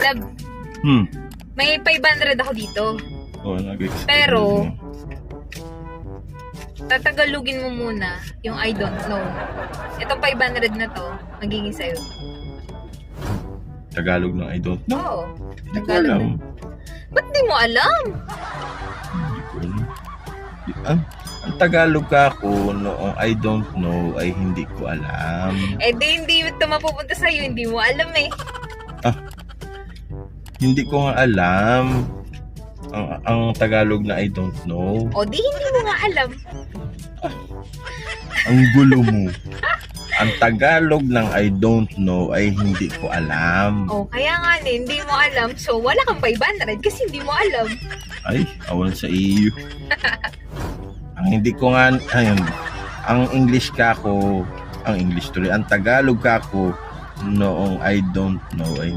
Lab, may 500 ako dito. Oh, nag-explain. Pero, tatagalugin mo muna yung I don't know. Itong 500 na to, magiging sa'yo. Tagalog ng I don't know. Oo. Hindi ko alam. Ba't di mo alam? Hindi ko alam. Ang Tagalog ka ako noong I don't know ay hindi ko alam. Eh di hindi ito mapupunta sa'yo, hindi mo alam eh. Hindi ko nga alam ang Tagalog na I don't know. O di hindi mo nga alam. Ang gulo mo. Ang Tagalog ng I don't know ay hindi ko alam. O kaya nga hindi mo alam, so wala kang 500 kasi hindi mo alam. Ay, awan sa iyo. Ang hindi ko nga, ayun, ang English ka ko, ang English tuloy, ang Tagalog ka ko noong I don't know ay